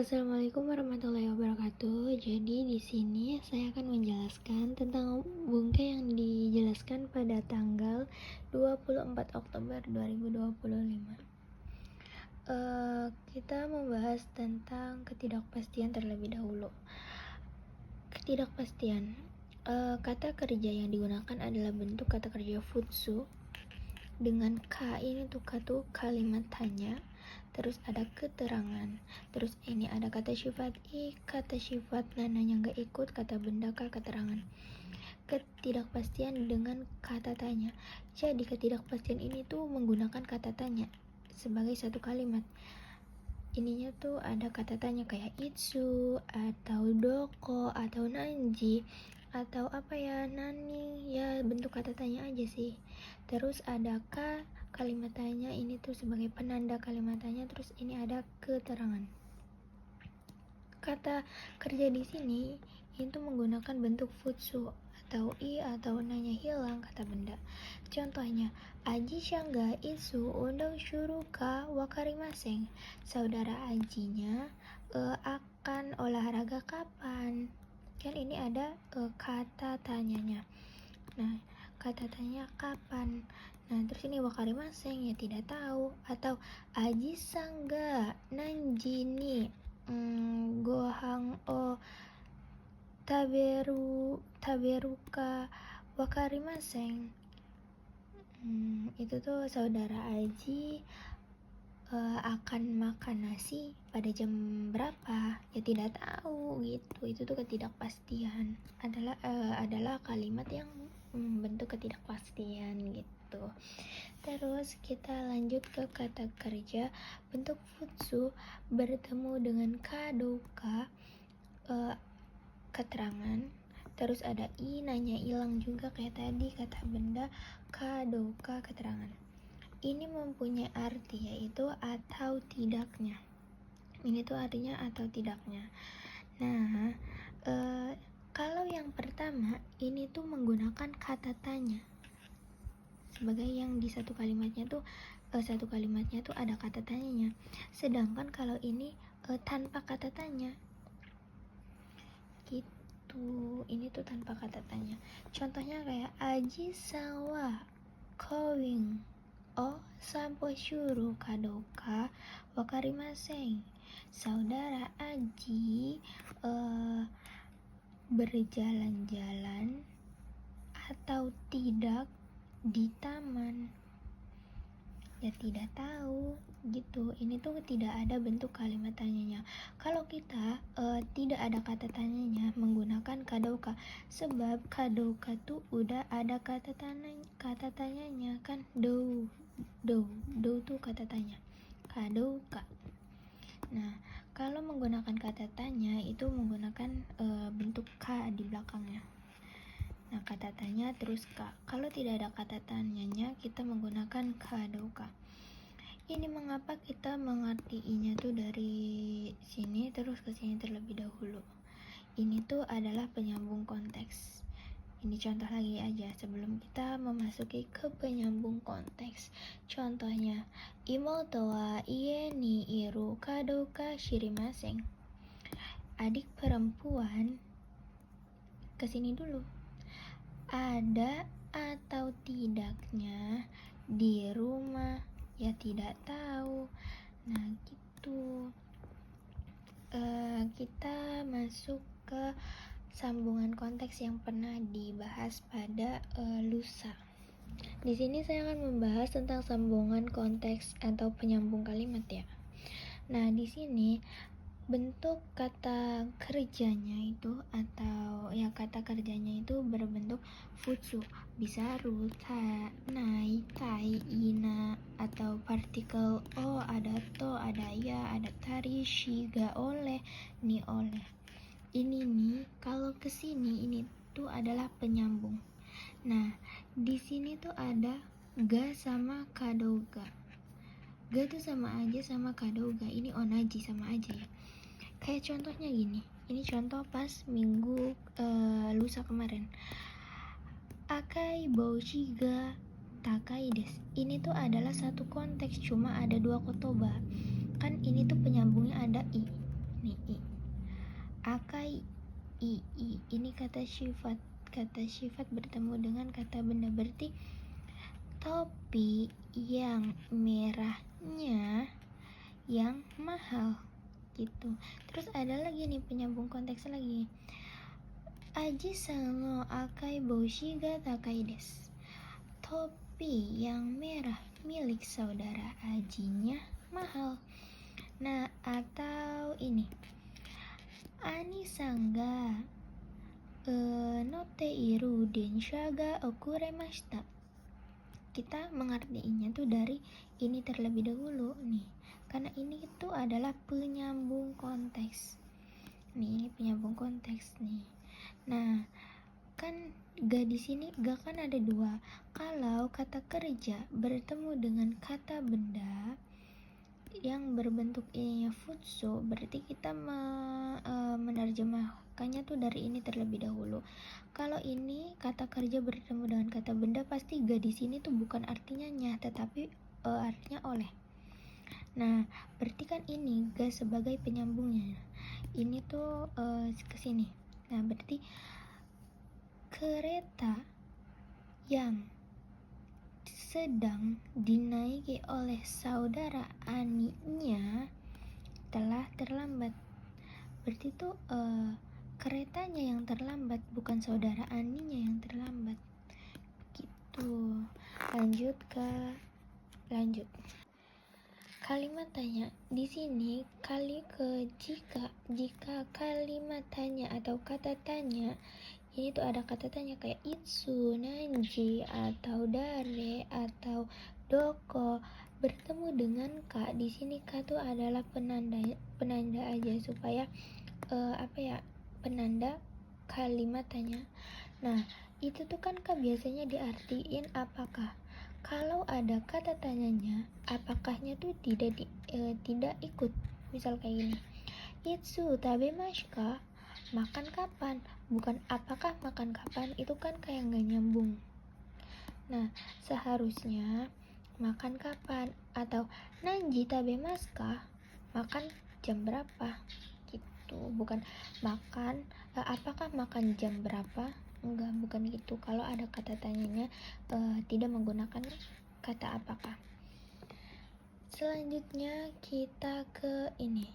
Assalamualaikum warahmatullahi wabarakatuh. Jadi di sini saya akan menjelaskan tentang bungke yang dijelaskan pada tanggal 24 Oktober 2025. Kita membahas tentang ketidakpastian terlebih dahulu. Ketidakpastian. Kata kerja yang digunakan adalah bentuk kata kerja futsu dengan K. Ini tuh K tuh kalimat tanya, terus ada keterangan, terus ini ada kata sifat I, kata sifat nananya nggak ikut, kata benda K, keterangan. Ketidakpastian dengan kata tanya. Jadi ketidakpastian ini tuh menggunakan kata tanya sebagai satu kalimat. Ininya tuh ada kata tanya kayak itsu atau doko atau nanji atau apa ya, nani, ya bentuk kata tanya aja sih. Terus ada kalimat tanya, ini tuh sebagai penanda kalimat tanya. Terus ini ada keterangan. Kata kerja di sini itu menggunakan bentuk futsu atau I atau nanya hilang kata benda. Contohnya, Aji Shangga Itsu undang Shuruka Wakarimaseng. Saudara Ajinya akan olahraga kapan? Kan ini ada kata tanyanya. Nah, kata tanya kapan? Nah, terus ini wakarimaseng, ya tidak tahu. Atau Aji Sangga Nanjini Gohang o Taberuka Wakarimaseng. Itu tuh saudara Aji akan makan nasi pada jam berapa, ya tidak tahu gitu. Itu tuh ketidakpastian, adalah kalimat yang bentuk ketidakpastian gitu. Terus kita lanjut ke kata kerja bentuk futsu bertemu dengan kadoka, keterangan. Terus ada I, nanya hilang juga kayak tadi, kata benda kadoka, keterangan. Ini mempunyai arti yaitu atau tidaknya. Ini tuh artinya atau tidaknya. Nah, kalau yang pertama ini tuh menggunakan kata tanya sebagai yang di satu kalimatnya tuh ada kata tanyanya. Sedangkan kalau ini tanpa kata tanya gitu. Ini tuh tanpa kata tanya. Contohnya kayak Aji sawa kowing o sampo shuru kadoka wakarimaseng. Saudara Aji berjalan-jalan atau tidak di taman, ya tidak tahu gitu. Ini tuh tidak ada bentuk kalimat tanyanya. Kalau kita tidak ada kata tanyanya menggunakan kadoka, sebab kadoka tuh udah ada kata tanyanya kan. Do tuh kata tanya, kadoka. Nah, kalau menggunakan kata tanya itu menggunakan bentuk K di belakangnya. Nah, kata tanya terus K. Kalau tidak ada kata tanyanya, kita menggunakan kadoka. Ini mengapa kita mengartiinya tuh dari sini terus ke sini terlebih dahulu. Ini tuh adalah penyambung konteks. Ini contoh lagi aja sebelum kita memasuki ke penyambung konteks. Contohnya, imoto wa ie ni iru kadoka shirimaseng. Adik perempuan, kesini dulu, ada atau tidaknya di rumah, ya tidak tahu. Nah gitu. Kita masuk ke sambungan konteks yang pernah dibahas pada lusa. Di sini saya akan membahas tentang sambungan konteks atau penyambung kalimat ya. Nah, di sini bentuk kata kerjanya itu atau ya kata kerjanya itu berbentuk futsu, bisa ru, ta, nai, tai, ina, atau partikel o, ada to, ada ya, ada tari, shi, ga oleh, ni oleh. Ini nih kalau kesini ini tuh adalah penyambung. Nah, di sini tuh ada ga sama kadoga. Ga tuh sama aja sama kadoga. Ini onaji, sama aja ya. Kayak contohnya gini. Ini contoh pas minggu lusa kemarin. Akai boushi ga takai desu. Ini tuh adalah satu konteks, cuma ada dua kotoba. Kan ini tuh penyambungnya ada i. nih i. Akai i. Ini kata sifat. Kata sifat bertemu dengan kata benda, berarti topi yang merahnya yang mahal gitu. Terus ada lagi nih penyambung konteks lagi. Aji sango akai boshi ga takai desu. Topi yang merah milik saudara Ajinya mahal. Nah, atau ini. Ani sangga noteiru densha ga okuremashita. Kita mengartinya tuh dari ini terlebih dahulu nih. Karena ini itu adalah penyambung konteks. Nih, ini penyambung konteks nih. Nah, kan ga di sini ga kan ada dua. Kalau kata kerja bertemu dengan kata benda yang berbentuk ininya futsu, berarti kita menerjemahkannya tuh dari ini terlebih dahulu. Kalau ini kata kerja bertemu dengan kata benda, pasti ga di sini tuh bukan artinya nya, tetapi artinya oleh. Nah, berarti kan ini ga sebagai penyambungnya. Ini tuh ke sini. Nah, berarti kereta yang sedang dinaiki oleh saudara Aninya telah terlambat. Berarti itu keretanya yang terlambat, bukan saudara Aninya yang terlambat gitu. Lanjut kalimat tanya. Di sini jika kalimat tanya atau kata tanya ini tuh ada kata tanya kayak itsu, nanji, atau dare, atau doko bertemu dengan ka. Di sini ka tuh adalah penanda aja supaya penanda kalimat tanya. Nah, itu tuh kan ka biasanya diartiin apakah. Kalau ada kata tanyanya, apakahnya tuh tidak ikut. Misal kayak gini. Itsu tabemasu ka? Makan kapan? Bukan apakah makan kapan, itu kan kayak gak nyambung. Nah, seharusnya makan kapan atau nanji tabemasu ka? Makan jam berapa gitu. Bukan makan apakah makan jam berapa? Enggak, bukan gitu. Kalau ada kata tanyanya tidak menggunakan kata apakah. Selanjutnya kita ke ini.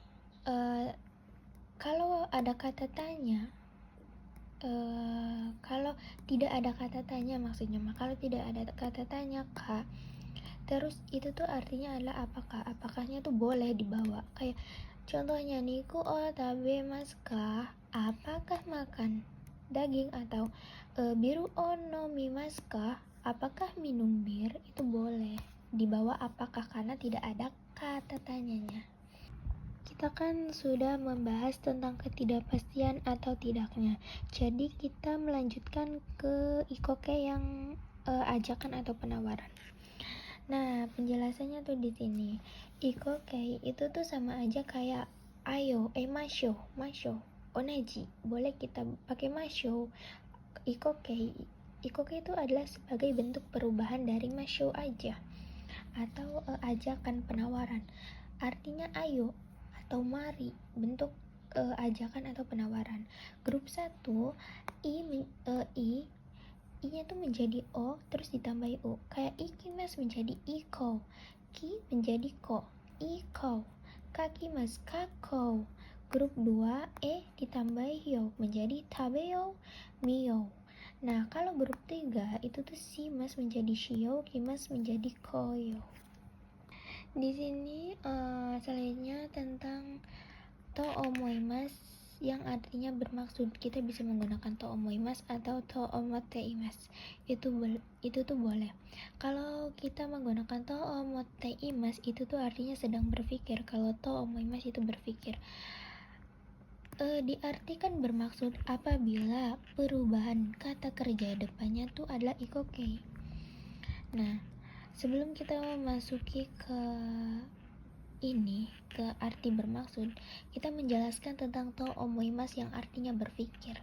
Kalau ada kata tanya, kalau tidak ada kata tanya maksudnya, kalau tidak ada kata tanya ka, terus itu tuh artinya adalah apakah. Apakahnya tuh boleh dibawa. Kayak contohnya niku o tabemasu ka? Apakah makan daging, atau biru o nomimasu ka? Apakah minum bir? Itu boleh dibawa apakah karena tidak ada kata tanyanya. Kita kan sudah membahas tentang ketidakpastian atau tidaknya. Jadi kita melanjutkan ke ikoke yang ajakan atau penawaran. Nah, penjelasannya tuh di sini. Ikoke itu tuh sama aja kayak ayo, masho, oneji. Boleh kita pakai masho. Ikoke itu adalah sebagai bentuk perubahan dari masho aja atau ajakan penawaran. Artinya ayo atau mari, bentuk ajakan atau penawaran. Grup 1 I-nya tuh menjadi O terus ditambahi U. Kayak ikimasu menjadi iko, ki menjadi ko, iko, kakimasu kako. Grup 2 ditambahi yo menjadi tabeyo, miyo. Nah, kalau grup 3 itu tuh shimasu menjadi shio, kimasu menjadi koyo. Di sini selanjutnya tentang to omoimasu yang artinya bermaksud. Kita bisa menggunakan to omoimasu atau to omoteimasu. Itu tuh boleh. Kalau kita menggunakan to omoteimasu itu tuh artinya sedang berpikir. Kalau to omoimasu itu berpikir. Diartikan bermaksud apabila perubahan kata kerja depannya tuh adalah ikoke. Nah, sebelum kita memasuki ke arti bermaksud, kita menjelaskan tentang to omoimasu yang artinya berpikir.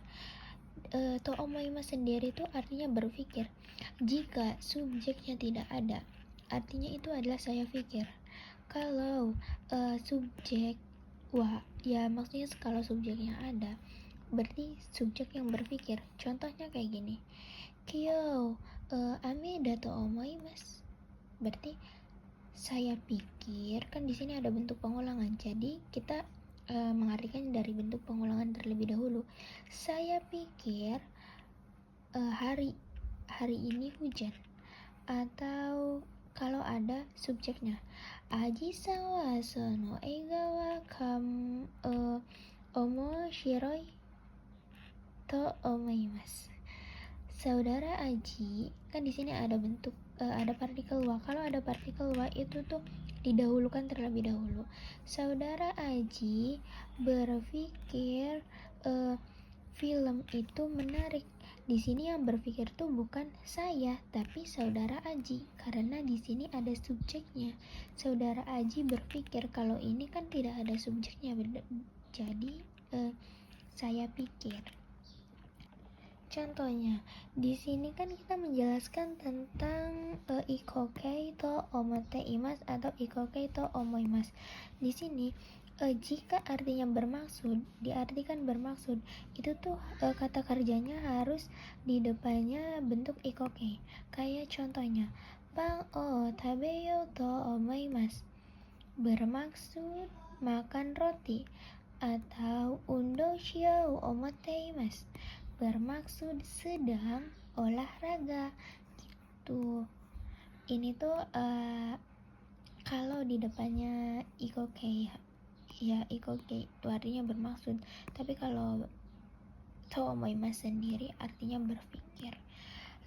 To omoimasu sendiri itu artinya berpikir. Jika subjeknya tidak ada, artinya itu adalah saya pikir. Kalau subjek Wah, ya maksudnya kalau subjeknya ada, berarti subjek yang berpikir. Contohnya kayak gini. Kyo, ame dato omoimasu. Berarti saya pikir, kan di sini ada bentuk pengulangan. Jadi kita mengartikan dari bentuk pengulangan terlebih dahulu. Saya pikir hari ini hujan. Atau kalau ada subjeknya, Aji sawa sono eiga wa omo shiroi to omoimasu. Saudara Aji, kan di sini ada bentuk ada partikel wa. Kalau ada partikel wa itu tuh didahulukan terlebih dahulu. Saudara Aji berpikir film itu menarik. Di sini yang berpikir tuh bukan saya, tapi saudara Aji, karena di sini ada subjeknya. Saudara Aji berpikir, kalau ini kan tidak ada subjeknya, jadi saya pikir. Contohnya, di sini kan kita menjelaskan tentang ikokei to omoteimasu atau ikokei to omoimasu. Di sini jika artinya bermaksud, diartikan bermaksud, itu tuh kata kerjanya harus di depannya bentuk ikokei. Kayak contohnya, Pang o tabeyo to omoimasu, bermaksud makan roti. Atau undo shiyou omoteimasu, bermaksud sedang olahraga gitu. Ini tuh kalau di depannya ikokei, ya ikokei itu artinya bermaksud, tapi kalau to omoimasu sendiri artinya berpikir.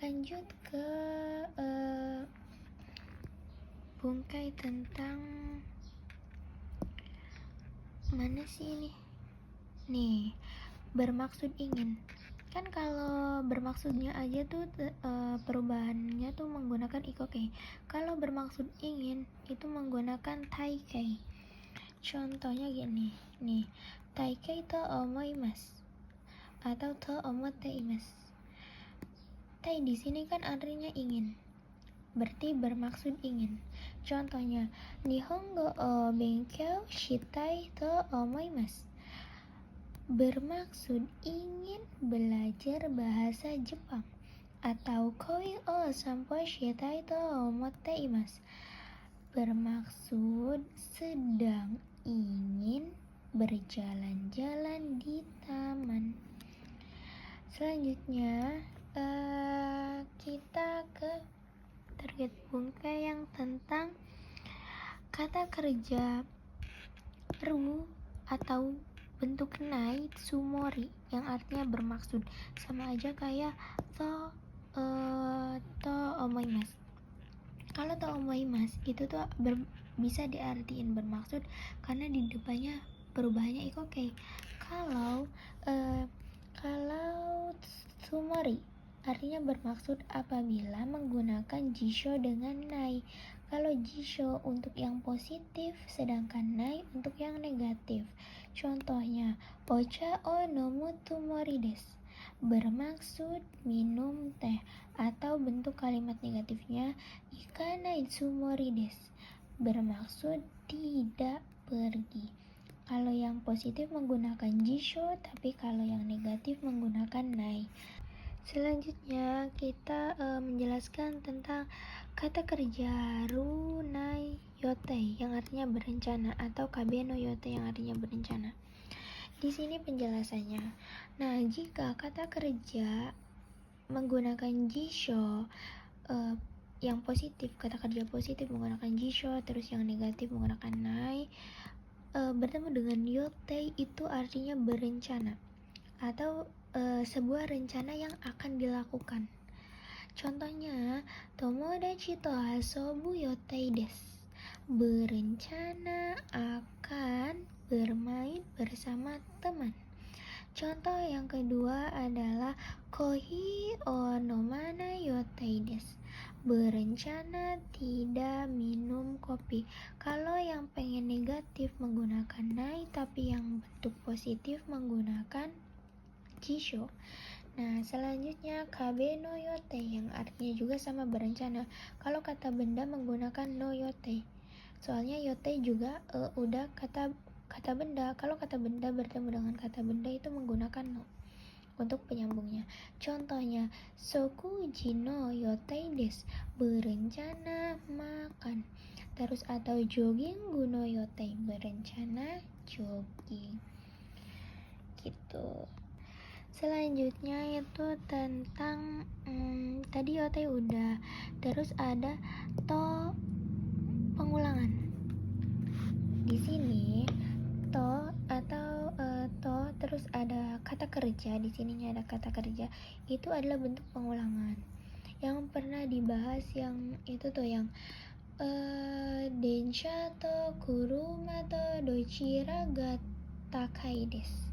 Lanjut ke bungkai tentang mana sih ini? Nih, bermaksud ingin. Kan kalau bermaksudnya aja tuh perubahannya tuh menggunakan ikokei. Kalau bermaksud ingin itu menggunakan taikei. Contohnya gini, nih, taikei to omoimasu atau to omoteimasu. Tai di sini kan artinya ingin, berarti bermaksud ingin. Contohnya, Nihongo o benkyou shitai to omoimasu, bermaksud ingin belajar bahasa Jepang. Atau koi o sanpou shitai to omotte imasu, bermaksud sedang ingin berjalan-jalan di taman. Selanjutnya kita ke target bungkai yang tentang kata kerja ru atau bentuk nai tsumori yang artinya bermaksud, sama aja kayak to omoimasu. Kalau to omoimasu itu tuh bisa diartiin bermaksud karena di depannya perubahannya ikokei. Kalau tsumori artinya bermaksud apabila menggunakan jisho dengan nai. Kalau jisho untuk yang positif, sedangkan nai untuk yang negatif. Contohnya, ocha o nomu tsumori desu, bermaksud minum teh. Atau bentuk kalimat negatifnya, ikanai tsumori desu, bermaksud tidak pergi. Kalau yang positif menggunakan jisho, tapi kalau yang negatif menggunakan nai. Selanjutnya kita menjelaskan tentang kata kerja runai yotei yang artinya berencana, atau kabe no yotei yang artinya berencana. Di sini penjelasannya. Nah, jika kata kerja menggunakan jisho, yang positif, kata kerja positif menggunakan jisho, terus yang negatif menggunakan nai, bertemu dengan yotei itu artinya berencana atau sebuah rencana yang akan dilakukan. Contohnya, tomodachi to asobu yotei desu, berencana akan bermain bersama teman. Contoh yang kedua adalah kohi o nomanai yotei desu, berencana tidak minum kopi. Kalau yang pengen negatif menggunakan nai, tapi yang bentuk positif menggunakan jisho. Nah, selanjutnya kabe no yotei yang artinya juga sama berencana. Kalau kata benda menggunakan no yotei, soalnya yotei juga udah kata kata benda. Kalau kata benda bertemu dengan kata benda itu menggunakan no untuk penyambungnya. Contohnya, sokuji no yotei desu, berencana makan. Terus atau jogging no yotei, berencana jogging. Gitu. Selanjutnya itu tentang tadi yotei udah. Terus ada to pengulangan. Di sini to atau to terus ada kata kerja, di sininya ada kata kerja, itu adalah bentuk pengulangan yang pernah dibahas, yang itu tuh yang densha to kuruma to dochira ga takai desu,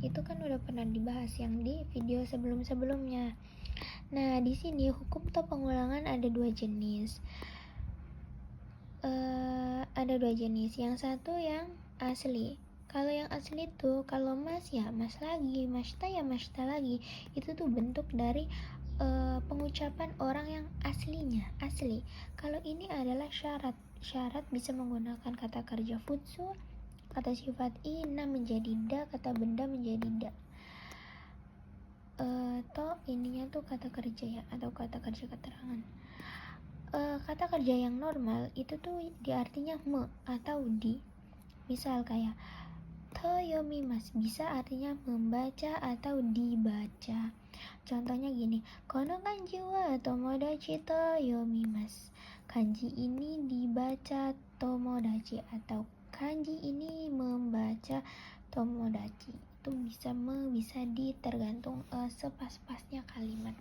itu kan udah pernah dibahas yang di video sebelum-sebelumnya. Nah, di sini hukum to pengulangan ada dua jenis. Yang satu yang asli. Kalau yang asli tuh, kalau mas ya mas lagi, masta ya masta lagi. Itu tuh bentuk dari pengucapan orang yang aslinya, asli. Kalau ini adalah syarat. Syarat bisa menggunakan kata kerja futsu, kata sifat ina menjadi da, kata benda menjadi da. Ininya tuh kata kerja ya, atau kata kerja keterangan. Kata kerja yang normal itu tuh diartinya me atau di. Misal kayak toyomimasu bisa artinya membaca atau dibaca. Contohnya gini, kono kanji wa tomodachi toyomimasu. Kanji ini dibaca tomodachi, atau kanji ini membaca tomodachi. Itu bisa bisa di, tergantung sepas-pasnya kalimat.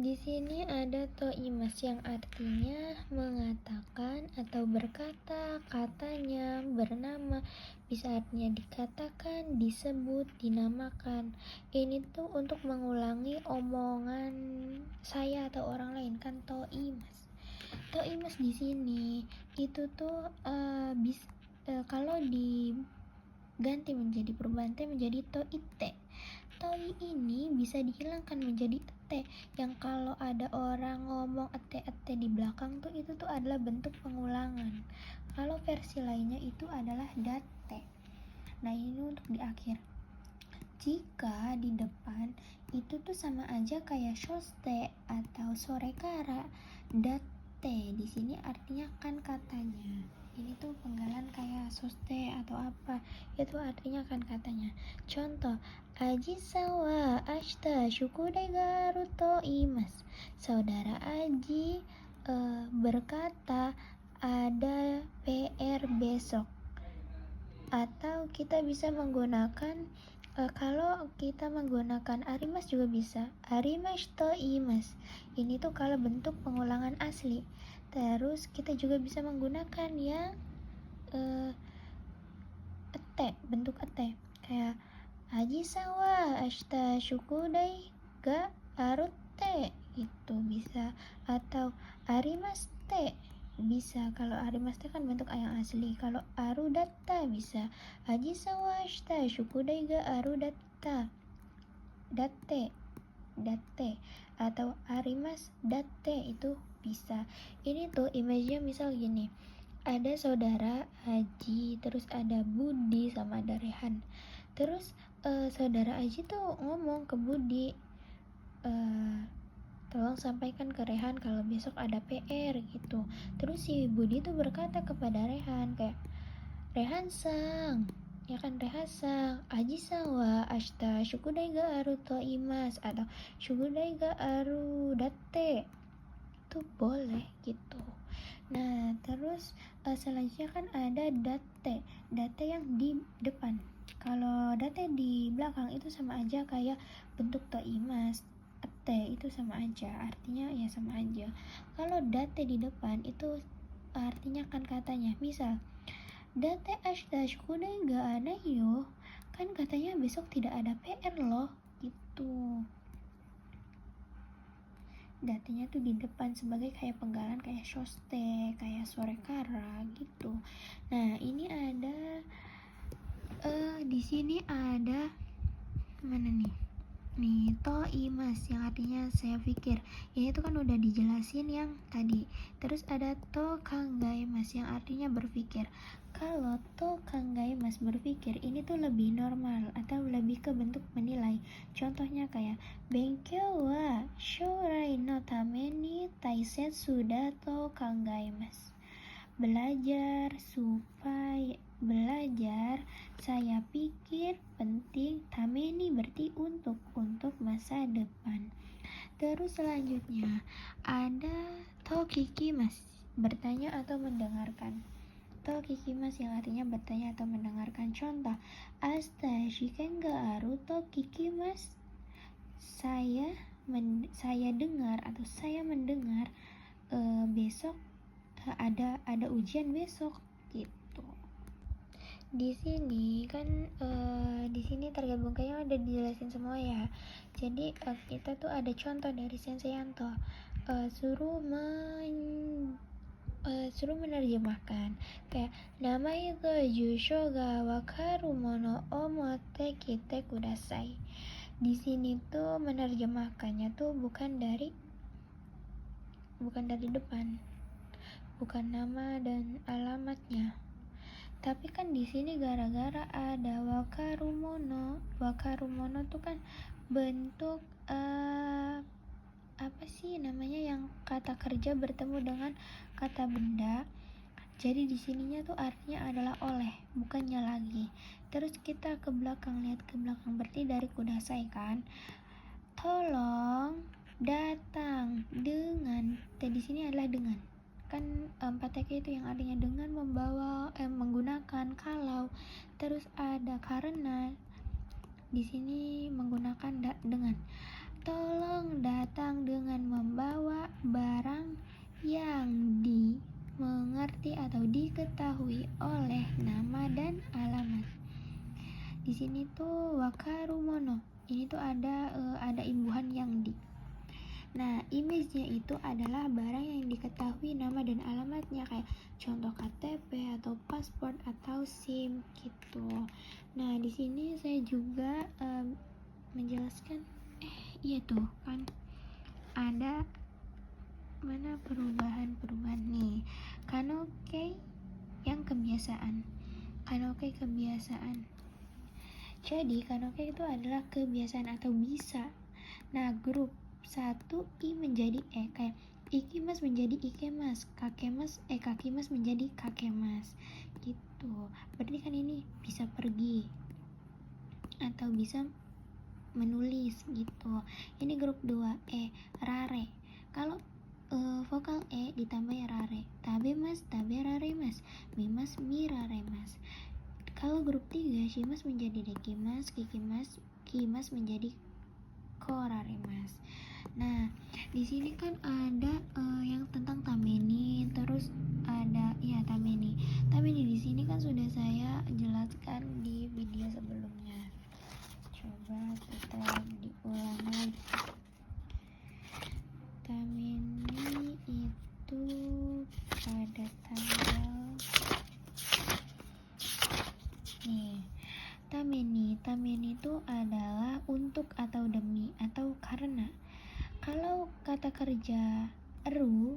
Di sini ada toimas yang artinya mengatakan atau berkata, katanya, bernama, bisa artinya dikatakan, disebut, dinamakan. Ini tuh untuk mengulangi omongan saya atau orang lain kan toimas. Toimas di sini itu tuh kalau diganti menjadi perubahan T menjadi toite. Toi ini bisa dihilangkan menjadi ete, yang kalau ada orang ngomong ete-ete di belakang tuh itu tuh adalah bentuk pengulangan. Kalau versi lainnya itu adalah date. Nah, ini untuk di akhir. Jika di depan itu tuh sama aja kayak shoste atau sorekara, date di sini artinya kan katanya. Ini tuh penggalan kayak soste atau apa, itu artinya kan katanya. Contoh, Aji-san wa ashita shukudai ga aru to iimasu. Saudara Aji berkata ada PR besok. Atau kita bisa menggunakan kalau kita menggunakan arimas juga bisa, arimasu to iimasu. Ini tuh kalau bentuk pengulangan asli. Terus kita juga bisa menggunakan yang ete, bentuk ete, kayak Aji-san wa ashita shukudai ga arute, itu bisa. Atau arimashite bisa. Kalau arimashite kan bentuk yang asli. Kalau arudatta bisa. Aji-san wa ashita shukudai ga arudatta, datte, datte. Atau arimas datte itu bisa. Ini tuh image-nya misal gini, ada saudara Aji, terus ada Budi, sama ada Rehan. Terus saudara Aji tuh ngomong ke Budi, tolong sampaikan ke Rehan kalau besok ada PR gitu. Terus si Budi tuh berkata kepada Rehan kayak, Rehan-sang, ya kan, Rehan-sang, Aji-san wa ashita shukudai ga aru to iimasu, atau shukudai ga aru datte, itu boleh gitu. Nah, terus selanjutnya kan ada date. Date yang di depan. Kalau date di belakang itu sama aja kayak bentuk toimas. Ate itu sama aja, artinya ya sama aja. Kalau date di depan itu artinya kan katanya. Misal, date ashita shukudai ga ada yo. Kan katanya besok tidak ada PR loh, gitu. Datanya tuh di depan sebagai kayak penggalan kayak shoste, kayak sorekara gitu. Nah, ini ada di sini ada mana nih? Nih, to imas yang artinya saya pikir. Ini tuh kan udah dijelasin yang tadi. Terus ada to kangaimas yang artinya berpikir. Kalau to kangaimas berpikir, ini tuh lebih normal atau lebih ke bentuk menilai. Contohnya kayak benkyou wa shourai no tame ni taisetsu da to kangaimas. Belajar saya pikir penting. Tameni berarti untuk masa depan. Terus selanjutnya ada tokikimas, bertanya atau mendengarkan. Tokikimas yang artinya bertanya atau mendengarkan. Contoh, asta shiken ga aru tokikimas. Saya dengar atau saya mendengar besok ada ujian besok gitu. Di sini kan di sini tergabung kayaknya udah dijelasin semua ya. Jadi kita tuh ada contoh dari Sensei Yanto, suruh menerjemahkan kayak nama itu Jusho ga wakaru mono o motte kite kudasai. Di sini tuh menerjemahkannya tuh bukan dari depan, bukan nama dan alamatnya. Tapi kan di sini gara-gara ada wakarumono. Wakarumono tuh kan bentuk apa sih namanya yang kata kerja bertemu dengan kata benda. Jadi di sininya tuh artinya adalah oleh, bukannya lagi. Terus kita ke belakang, lihat ke belakang, berarti dari kudasai kan. Tolong datang dengan. Di sini adalah dengan. Kan 4TK itu yang artinya dengan, membawa, menggunakan, kalau. Terus ada karena. Di sini menggunakan dengan. Tolong datang dengan membawa barang yang dimengerti atau diketahui oleh nama dan alamat. Di sini tuh wakarumono. Ini tuh ada imbuhan yang di. Nah, image-nya itu adalah barang yang diketahui nama dan alamatnya, kayak contoh KTP atau paspor atau SIM gitu. Nah, di sini saya juga menjelaskan iya tuh kan ada mana perubahan nih. Kanoke yang kebiasaan. Kanoke kebiasaan. Jadi kanoke itu adalah kebiasaan atau bisa. Nah, grup 1 I menjadi E, kayak ikimas menjadi ikemas, kakimas menjadi kakemas gitu. Berarti kan ini bisa pergi atau bisa menulis gitu. Ini grup 2 E, rare. Kalau vokal E ditambah rare, tabemas, taberaremas, mimas, miraremas. Kalau grup 3 shimas menjadi dekimas, kimas menjadi koraremas. Nah, di sini kan ada yang tentang tameni, terus ada ya tameni. Tameni di sini kan sudah saya jelaskan di video sebelumnya. Coba kita diulang lagi. Tameni itu pada tanggal nih. Tameni itu adalah untuk atau demi atau karena. Kalau kata kerja ru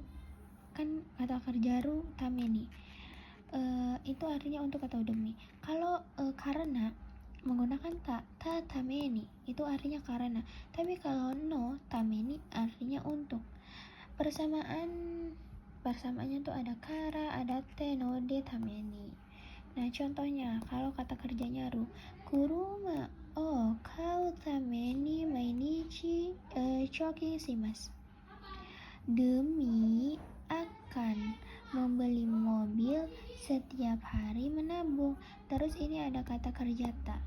kan kata kerja ru tameni itu artinya untuk atau demi. Kalau karena menggunakan ta tameni itu artinya karena. Tapi kalau no tameni artinya untuk. Persamaannya tuh ada kara, ada te, no de, tameni. Nah, contohnya kalau kata kerjanya ru, kuruma o kau tameni mainichi choking shimasu. Demi akan membeli mobil setiap hari menabung. Terus ini ada kata kerja ta.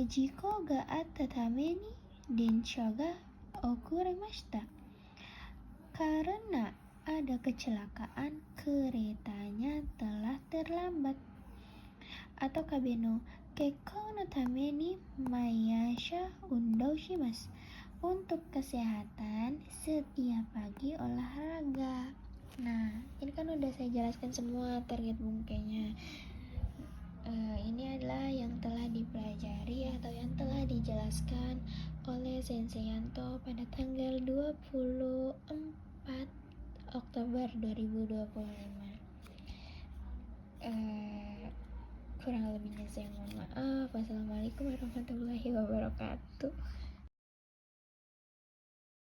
Jiko ga atta tameni densha ga okuremashita. Karena ada kecelakaan, keretanya telah terlambat. Atau kabeno kekkon no tameni maiyasha undou shimasu. Untuk kesehatan setiap pagi olahraga. Nah, ini kan udah saya jelaskan semua target bungkainya. Ini adalah yang telah dipelajari atau yang telah dijelaskan oleh Sensei Yanto pada tanggal 24 Oktober 2025. Kurang lebihnya saya mohon maaf. Wassalamualaikum warahmatullahi wabarakatuh.